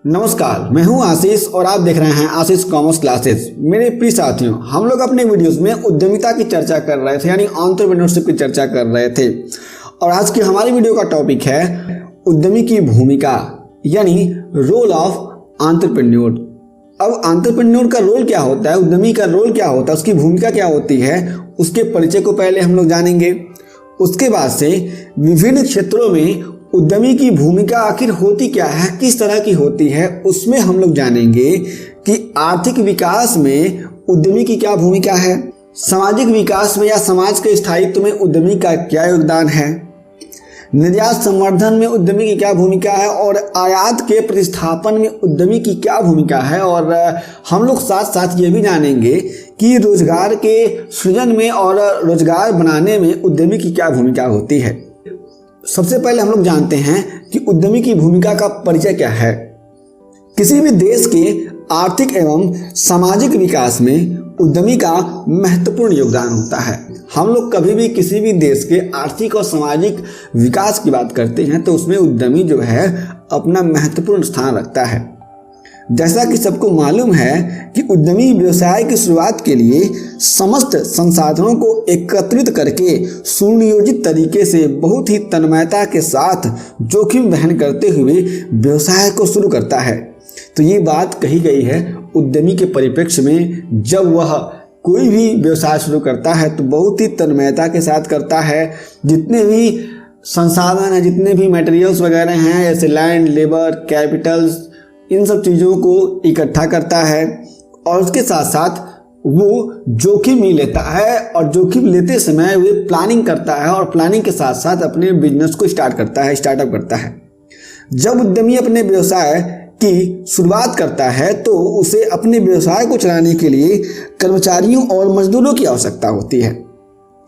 नमस्कार, मैं हूं आशीष और आप देख रहे हैं आशीष कॉमर्स क्लासेस। मेरे प्रिय साथियों, हम लोग अपने वीडियोस में उद्यमिता की चर्चा कर रहे थे, यानी एंटरप्रेन्योरशिप की चर्चा कर रहे थे। और आज की हमारी वीडियो का टॉपिक है उद्यमी की भूमिका, यानी रोल ऑफ एंटरप्रेन्योर। अब एंटरप्रेन्योर का रोल क्या होता है, उद्यमी का रोल क्या होता है, उसकी भूमिका क्या होती है, उसके परिचय को पहले हम लोग जानेंगे। उसके बाद से विभिन्न क्षेत्रों में उद्यमी की भूमिका आखिर होती क्या है, किस तरह की होती है, उसमें हम लोग जानेंगे कि आर्थिक विकास में उद्यमी की क्या भूमिका है, सामाजिक विकास में या समाज के स्थायित्व में उद्यमी का क्या योगदान है, निर्यात संवर्धन में उद्यमी की क्या भूमिका है और आयात के प्रतिस्थापन में उद्यमी की क्या भूमिका है। और हम लोग साथ साथ ये भी जानेंगे कि रोजगार के सृजन में और रोजगार बनाने में उद्यमी की क्या भूमिका होती है। सबसे पहले हम लोग जानते हैं कि उद्यमी की भूमिका का परिचय क्या है। किसी भी देश के आर्थिक एवं सामाजिक विकास में उद्यमी का महत्वपूर्ण योगदान होता है। हम लोग कभी भी किसी भी देश के आर्थिक और सामाजिक विकास की बात करते हैं तो उसमें उद्यमी जो है अपना महत्वपूर्ण स्थान रखता है। जैसा कि सबको मालूम है कि उद्यमी व्यवसाय की शुरुआत के लिए समस्त संसाधनों को एकत्रित करके सुनियोजित तरीके से बहुत ही तन्मयता के साथ जोखिम वहन करते हुए व्यवसाय को शुरू करता है। तो ये बात कही गई है उद्यमी के परिप्रेक्ष्य में। जब वह कोई भी व्यवसाय शुरू करता है तो बहुत ही तन्मयता के साथ करता है। जितने भी संसाधन हैं, जितने भी मटेरियल्स वगैरह हैं, जैसे लैंड, लेबर, कैपिटल्स, इन सब चीज़ों को इकट्ठा करता है और उसके साथ साथ वो जोखिम भी लेता है और जोखिम लेते समय वो प्लानिंग करता है और प्लानिंग के साथ साथ अपने बिजनेस को स्टार्टअप करता है। जब उद्यमी अपने व्यवसाय की शुरुआत करता है तो उसे अपने व्यवसाय को चलाने के लिए कर्मचारियों और मजदूरों की आवश्यकता होती है।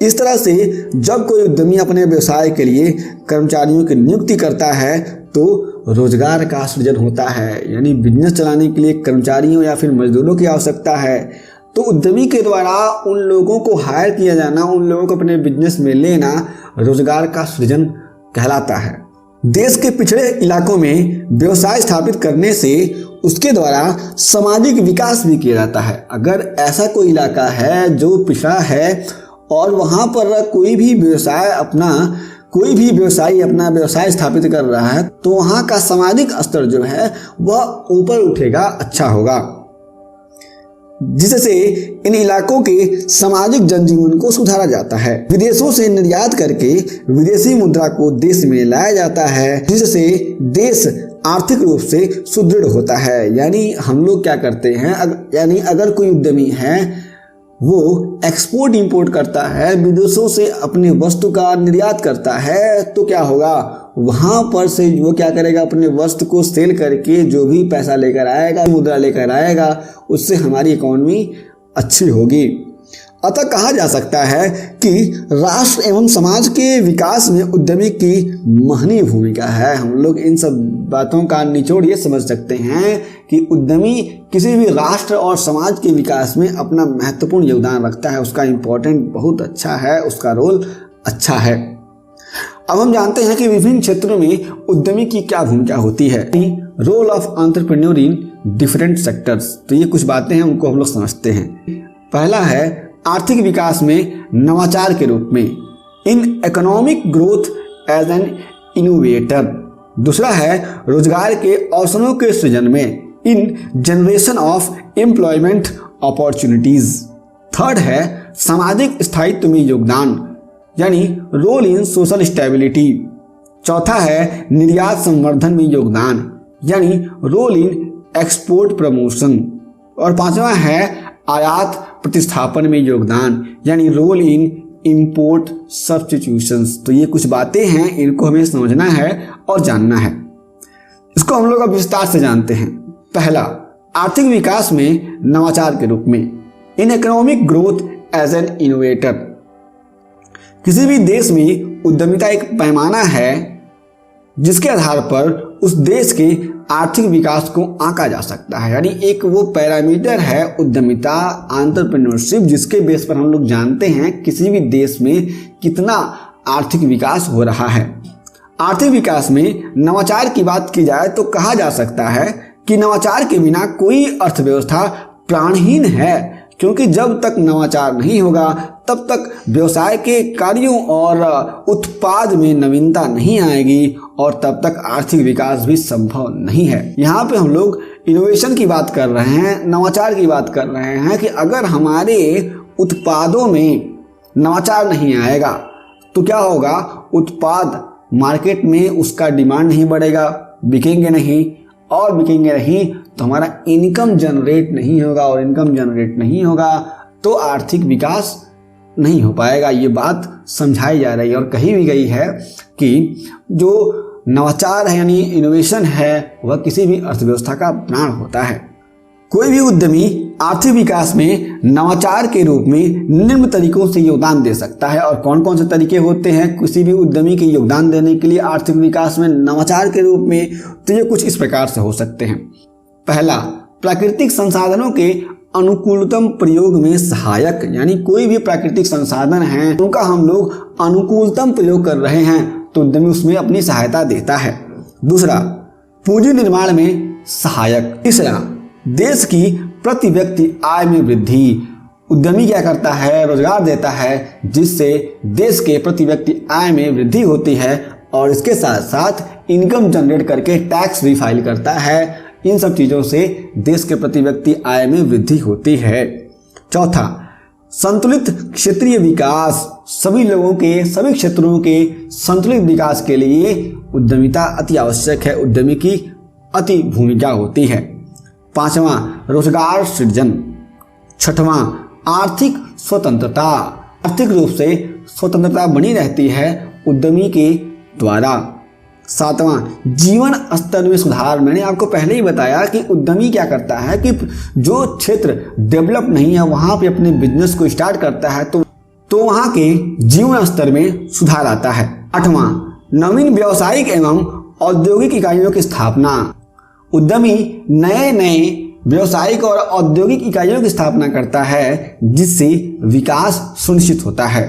इस तरह से जब कोई उद्यमी अपने व्यवसाय के लिए कर्मचारियों की नियुक्ति करता है तो रोजगार का सृजन होता है, यानी बिजनेस चलाने के लिए कर्मचारियों या फिर मजदूरों की आवश्यकता है। तो उद्यमी के द्वारा उन लोगों को हायर किया जाना, उन लोगों को अपने बिजनेस में लेना रोजगार का सृजन कहलाता है। देश के पिछड़े इलाकों में व्यवसाय स्थापित करने से उसके द्वारा सामाजिक विकास भी किया जाता है। अगर ऐसा कोई इलाका है जो पिछड़ा है और वहाँ पर कोई भी व्यवसायी अपना व्यवसाय स्थापित कर रहा है तो वहाँ का सामाजिक स्तर जो है वह ऊपर उठेगा, अच्छा होगा, जिससे इन इलाकों के सामाजिक जनजीवन को सुधारा जाता है। विदेशों से निर्यात करके विदेशी मुद्रा को देश में लाया जाता है, जिससे देश आर्थिक रूप से सुदृढ़ होता है। यानी हम लोग क्या करते हैं, यानी अगर कोई उद्यमी है वो एक्सपोर्ट इंपोर्ट करता है, विदेशों से अपने वस्तु का निर्यात करता है, तो क्या होगा, वहाँ पर से वो क्या करेगा, अपने वस्तु को सेल करके जो भी पैसा लेकर आएगा, मुद्रा लेकर आएगा, उससे हमारी इकोनॉमी अच्छी होगी। अतः कहा जा सकता है कि राष्ट्र एवं समाज के विकास में उद्यमी की महनीय भूमिका है। हम लोग इन सब बातों का निचोड़ ये समझ सकते हैं कि उद्यमी किसी भी राष्ट्र और समाज के विकास में अपना महत्वपूर्ण योगदान रखता है। उसका इम्पोर्टेंट बहुत अच्छा है, उसका रोल अच्छा है। अब हम जानते हैं कि विभिन्न क्षेत्रों में उद्यमी की क्या भूमिका होती है। Role of entrepreneur in different sectors. तो ये कुछ बातें हैं, उनको हम लोग समझते हैं। पहला है आर्थिक विकास में नवाचार के रूप में, in economic growth as an innovator. दूसरा है रोजगार के अवसरों के सृजन में, in generation of employment opportunities. Third है सामाजिक स्थायित्व में योगदान, यानी रोल इन सोशल स्टेबिलिटी। चौथा है निर्यात संवर्धन में योगदान, यानी रोल इन एक्सपोर्ट प्रमोशन। और पांचवा है आयात प्रतिस्थापन में योगदान, यानी रोल इन इंपोर्ट सब्स्टिट्यूशंस। तो ये कुछ बातें हैं, इनको हमें समझना है और जानना है। इसको हम लोग अब विस्तार से जानते हैं। पहला, आर्थिक विकास में नवाचार के रूप में, in economic growth as an innovator. किसी भी देश में उद्यमिता एक पैमाना है जिसके आधार पर उस देश के आर्थिक विकास को आंका जा सकता है। यानी एक वो पैरामीटर है उद्यमिता, एंटरप्रेन्योरशिप, जिसके बेस पर हम लोग जानते हैं किसी भी देश में कितना आर्थिक विकास हो रहा है। आर्थिक विकास में नवाचार की बात की जाए तो कहा जा सकता है कि नवाचार के बिना कोई अर्थव्यवस्था प्राणहीन है, क्योंकि जब तक नवाचार नहीं होगा तब तक व्यवसाय के कार्यों और उत्पाद में नवीनता नहीं आएगी और तब तक आर्थिक विकास भी संभव नहीं है। यहाँ पे हम लोग इनोवेशन की बात कर रहे हैं, नवाचार की बात कर रहे हैं कि अगर हमारे उत्पादों में नवाचार नहीं आएगा तो क्या होगा, उत्पाद मार्केट में उसका डिमांड नहीं बढ़ेगा, बिकेंगे नहीं, और बिकेंगे नहीं तो हमारा इनकम जनरेट नहीं होगा, और इनकम जनरेट नहीं होगा तो आर्थिक विकास नहीं हो पाएगा। ये बात समझाई जा रही है और कही भी गई है कि जो नवाचार है यानी इनोवेशन है वह किसी भी अर्थव्यवस्था का प्राण होता है। कोई भी उद्यमी आर्थिक विकास में नवाचार के रूप में निम्न तरीकों से योगदान दे सकता है। और कौन कौन से तरीके होते हैं किसी भी उद्यमी के योगदान देने के लिए आर्थिक विकास में नवाचार के रूप में, तो ये कुछ इस प्रकार से हो सकते हैं। पहला, प्राकृतिक संसाधनों के अनुकूलतम प्रयोग में सहायक, यानी कोई भी प्राकृतिक संसाधन है उनका हम लोग अनुकूलतम प्रयोग कर रहे हैं तो उद्यमी उसमें अपनी सहायता देता है। दूसरा, पूंजी निर्माण में सहायक। तीसरा, देश की प्रति व्यक्ति आय में वृद्धि। उद्यमी क्या करता है, रोजगार देता है जिससे देश के प्रति व्यक्ति आय में वृद्धि होती है और इसके साथ साथ इनकम जनरेट करके टैक्स भी फाइल करता है। इन सब चीज़ों से देश के प्रति व्यक्ति आय में वृद्धि होती है। चौथा, संतुलित क्षेत्रीय विकास। सभी लोगों के, सभी क्षेत्रों के संतुलित विकास के लिए उद्यमिता अति आवश्यक है, उद्यमी की अति भूमिका होती है। पांचवा, रोजगार सृजन। छठवां, आर्थिक स्वतंत्रता। आर्थिक रूप से स्वतंत्रता बनी रहती है उद्यमी के द्वारा। सातवां, जीवन स्तर में सुधार। मैंने आपको पहले ही बताया कि उद्यमी क्या करता है कि जो क्षेत्र डेवलप नहीं है वहां पे अपने बिजनेस को स्टार्ट करता है तो वहां के जीवन स्तर में सुधार आता है। आठवां, नवीन व्यावसायिक एवं औद्योगिक इकाइयों की स्थापना। उद्यमी नए नए व्यावसायिक और औद्योगिक इकाइयों की स्थापना करता है जिससे विकास सुनिश्चित होता है।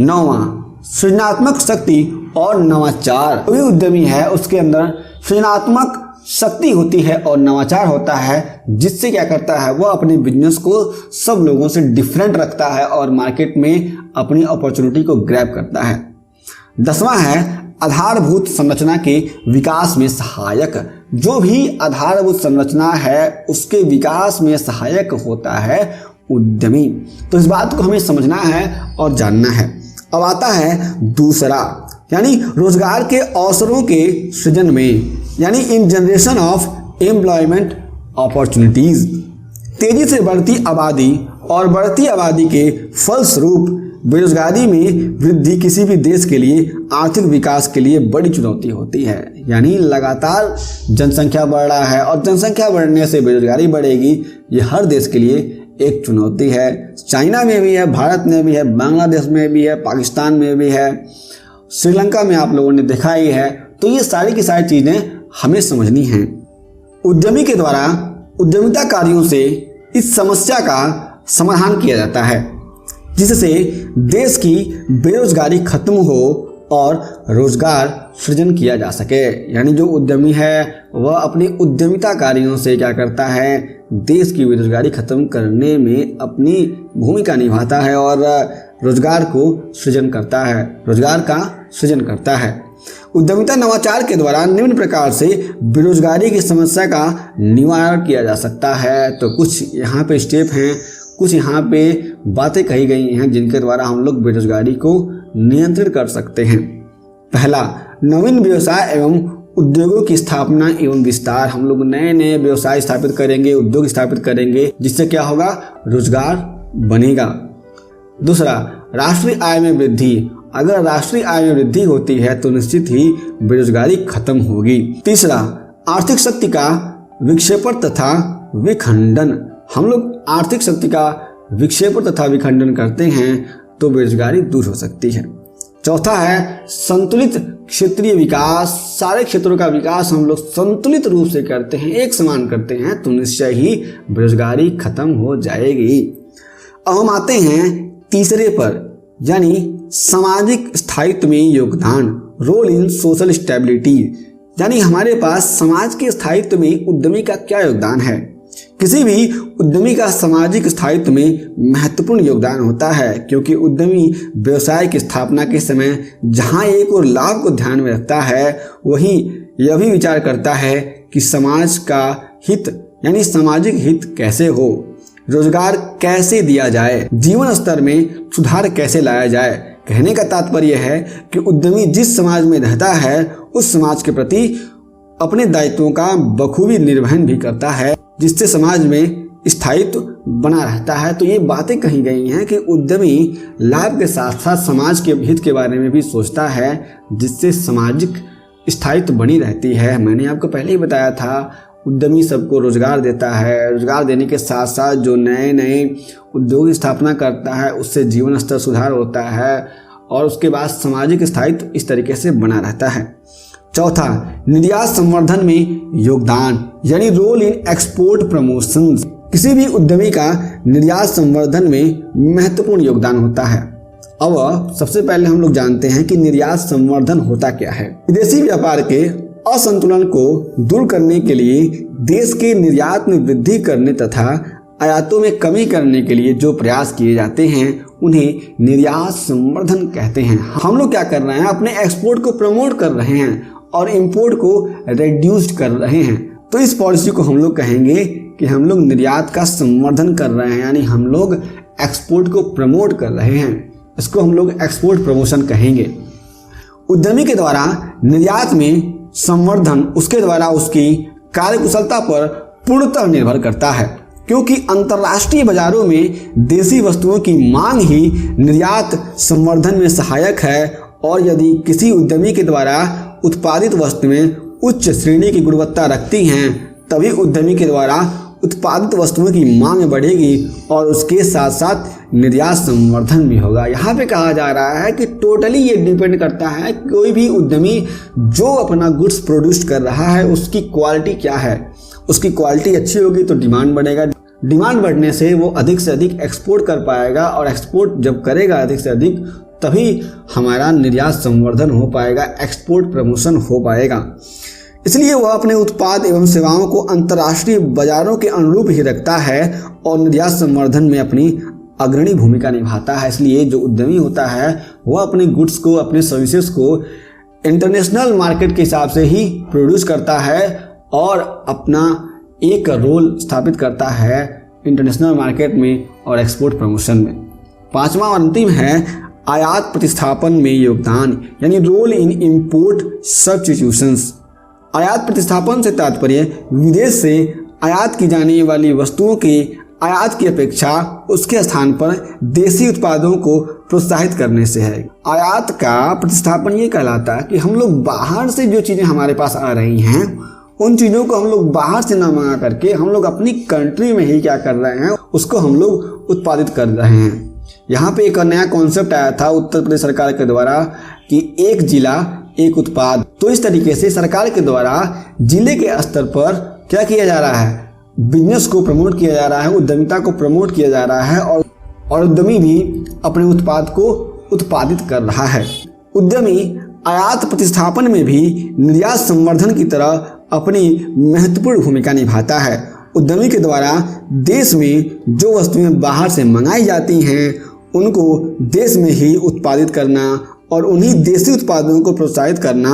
नौवां, सृजनात्मक शक्ति और नवाचार। कोई उद्यमी है उसके अंदर सृजनात्मक शक्ति होती है और नवाचार होता है जिससे क्या करता है, वह अपने बिजनेस को सब लोगों से डिफरेंट रखता है और मार्केट में अपनी अपॉर्चुनिटी को ग्रैब करता है। 10वां है आधारभूत संरचना के विकास में सहायक। जो भी आधारभूत संरचना है उसके विकास में सहायक होता है उद्यमी। तो इस बात को हमें समझना है और जानना है। अब आता है दूसरा, यानी रोजगार के अवसरों के सृजन में, यानी इन जनरेशन ऑफ एम्प्लॉयमेंट अपॉर्चुनिटीज। तेजी से बढ़ती आबादी और बढ़ती आबादी के फलस्वरूप बेरोजगारी में वृद्धि किसी भी देश के लिए आर्थिक विकास के लिए बड़ी चुनौती होती है। यानी लगातार जनसंख्या बढ़ रहा है और जनसंख्या बढ़ने से बेरोजगारी बढ़ेगी, ये हर देश के लिए एक चुनौती है। चाइना में भी है, भारत में भी है, बांग्लादेश में भी है, पाकिस्तान में भी है, श्रीलंका में आप लोगों ने देखा ही है। तो ये सारी की सारी चीज़ें हमें समझनी हैं। उद्यमी के द्वारा उद्यमिता कार्यों से इस समस्या का समाधान किया जाता है जिससे देश की बेरोजगारी खत्म हो और रोजगार सृजन किया जा सके। यानी जो उद्यमी है वह अपनी उद्यमिता कार्यों से क्या करता है, देश की बेरोजगारी खत्म करने में अपनी भूमिका निभाता है और रोजगार को सृजन करता है, रोजगार का सृजन करता है। उद्यमिता नवाचार के द्वारा निम्न प्रकार से बेरोजगारी की समस्या का निवारण किया जा सकता है। तो कुछ यहाँ पे स्टेप हैं, कुछ यहाँ पे बातें कही गई हैं जिनके द्वारा हम लोग बेरोजगारी को नियंत्रित कर सकते हैं। पहला, नवीन व्यवसाय एवं उद्योगों की स्थापना एवं विस्तार। हम लोग नए नए व्यवसाय स्थापित करेंगे, उद्योग स्थापित करेंगे जिससे क्या होगा, रोजगार बनेगा। दूसरा, राष्ट्रीय आय में वृद्धि। अगर राष्ट्रीय आय में वृद्धि होती है तो निश्चित ही बेरोजगारी खत्म होगी। तीसरा, आर्थिक शक्ति का विक्षेपण तथा विखंडन। हम लोग आर्थिक शक्ति का विक्षेपण तथा विखंडन करते हैं तो बेरोजगारी दूर हो सकती है। चौथा है संतुलित क्षेत्रीय विकास। सारे क्षेत्रों का विकास हम लोग संतुलित रूप से करते हैं, एक समान करते हैं तो निश्चय ही बेरोजगारी खत्म हो जाएगी। अब हम आते हैं तीसरे पर, यानी सामाजिक स्थायित्व में योगदान, रोल इन सोशल स्टेबिलिटी। यानी हमारे पास समाज के स्थायित्व में उद्यमी का क्या योगदान है। किसी भी उद्यमी का सामाजिक स्थायित्व में महत्वपूर्ण योगदान होता है, क्योंकि उद्यमी व्यवसाय की स्थापना के समय जहां एक और लाभ को ध्यान में रखता है, वहीं यह भी विचार करता है कि समाज का हित यानी सामाजिक हित कैसे हो, रोजगार कैसे दिया जाए, जीवन स्तर में सुधार कैसे लाया जाए। कहने का तात्पर्य है कि उद्यमी जिस समाज में रहता है उस समाज के प्रति अपने दायित्वों का बखूबी निर्वहन भी करता है, जिससे समाज में स्थायित्व बना रहता है। तो ये बातें कही गई हैं कि उद्यमी लाभ के साथ साथ समाज के हित के बारे में भी सोचता है, जिससे सामाजिक स्थायित्व बनी रहती है। मैंने आपको पहले ही बताया था, उद्यमी सबको रोजगार देता है, रोजगार देने के साथ साथ जो नए नए उद्योग स्थापना करता है उससे जीवन स्तर सुधार होता है और उसके बाद सामाजिक स्थायित्व इस तरीके से बना रहता है। चौथा, निर्यात संवर्धन में योगदान यानी रोल इन एक्सपोर्ट प्रमोशन। किसी भी उद्यमी का निर्यात संवर्धन में महत्वपूर्ण योगदान होता है। अब सबसे पहले हम लोग जानते हैं कि निर्यात संवर्धन होता क्या है। विदेशी व्यापार के असंतुलन को दूर करने के लिए देश के निर्यात में वृद्धि करने तथा आयातों में कमी करने के लिए जो प्रयास किए जाते हैं उन्हें निर्यात संवर्धन कहते हैं। हम लोग क्या कर रहे हैं, अपने एक्सपोर्ट को प्रमोट कर रहे हैं और इंपोर्ट को रिड्यूस कर रहे हैं। तो इस पॉलिसी को हम लोग कहेंगे कि हम लोग निर्यात का संवर्धन कर रहे हैं, यानी हम लोग एक्सपोर्ट को प्रमोट कर रहे हैं। इसको हम लोग एक्सपोर्ट प्रमोशन कहेंगे। उद्यमी के द्वारा निर्यात में संवर्धन उसके द्वारा उसकी कार्यकुशलता पर पूर्णतः निर्भर करता है, क्योंकि अंतर्राष्ट्रीय बाजारों में देसी वस्तुओं की मांग ही निर्यात संवर्धन में सहायक है। और यदि किसी उद्यमी के द्वारा उत्पादित वस्तुएं उच्च श्रेणी की गुणवत्ता रखती हैं, तभी उद्यमी के द्वारा उत्पादित वस्तुओं की मांग बढ़ेगी और उसके साथ साथ निर्यात संवर्धन भी होगा। यहाँ पे कहा जा रहा है कि टोटली ये डिपेंड करता है कोई भी उद्यमी जो अपना गुड्स प्रोड्यूस कर रहा है उसकी क्वालिटी क्या है। उसकी क्वालिटी अच्छी होगी तो डिमांड बढ़ेगा, डिमांड बढ़ने से वो अधिक से अधिक एक्सपोर्ट कर पाएगा और एक्सपोर्ट जब करेगा अधिक से अधिक तभी हमारा निर्यात संवर्धन हो पाएगा, एक्सपोर्ट प्रमोशन हो पाएगा। इसलिए वह अपने उत्पाद एवं सेवाओं को अंतर्राष्ट्रीय बाजारों के अनुरूप ही रखता है और निर्यात संवर्धन में अपनी अग्रणी भूमिका निभाता है। इसलिए जो उद्यमी होता है वह अपने गुड्स को, अपने सर्विसेज को इंटरनेशनल मार्केट के हिसाब से ही प्रोड्यूस करता है और अपना एक रोल स्थापित करता है इंटरनेशनल मार्केट में और एक्सपोर्ट प्रमोशन में। पांचवा और अंतिम है आयात प्रतिस्थापन में योगदान यानी रोल इन इंपोर्ट सब्स्टिट्यूशंस। आयात प्रतिस्थापन से तात्पर्य विदेश से आयात की जाने वाली वस्तुओं के आयात की अपेक्षा उसके स्थान पर देसी उत्पादों को प्रोत्साहित करने से है। आयात का प्रतिस्थापन ये कहलाता है कि हम लोग बाहर से जो चीज़ें हमारे पास आ रही हैं उन चीज़ों को हम लोग बाहर से ना मंगा करके हम लोग अपनी कंट्री में ही क्या कर रहे हैं, उसको हम लोग उत्पादित कर रहे हैं। यहाँ पे एक नया कॉन्सेप्ट आया था उत्तर प्रदेश सरकार के द्वारा कि एक जिला एक उत्पाद। तो इस तरीके से सरकार के द्वारा जिले के स्तर पर क्या किया जा रहा है, बिजनेस को प्रमोट किया जा रहा है, उद्यमिता को प्रमोट किया जा रहा है और उद्यमी भी अपने उत्पाद को उत्पादित कर रहा है। उद्यमी आयात प्रतिस्थापन में भी निर्यात संवर्धन की तरह अपनी महत्वपूर्ण भूमिका निभाता है। उद्यमी के द्वारा देश में जो वस्तुएं बाहर से मंगाई जाती हैं उनको देश में ही उत्पादित करना और उन्हीं देसी उत्पादों को प्रोत्साहित करना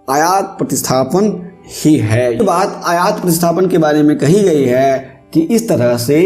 आयात प्रतिस्थापन ही है। ये बात आयात प्रतिस्थापन के बारे में कही गई है कि इस तरह से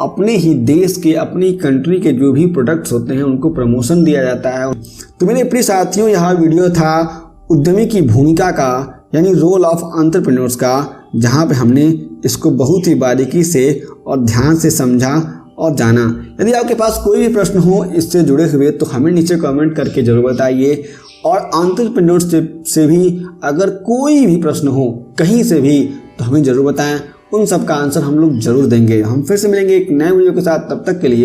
अपने ही देश के, अपनी कंट्री के जो भी प्रोडक्ट्स होते हैं उनको प्रमोशन दिया जाता है। तो मेरे प्रिय साथियों, यह वीडियो था उद्यमी की भूमिका का यानी रोल ऑफ एंटरप्रेन्योर्स का, जहाँ पे हमने इसको बहुत ही बारीकी से और ध्यान से समझा और जाना। यदि आपके पास कोई भी प्रश्न हो इससे जुड़े हुए तो हमें नीचे कमेंट करके जरूर बताइए। और एंटरप्रेन्योरशिप से भी अगर कोई भी प्रश्न हो कहीं से भी तो हमें जरूर बताएं, उन सब का आंसर हम लोग जरूर देंगे। हम फिर से मिलेंगे एक नए वीडियो के साथ, तब तक के लिए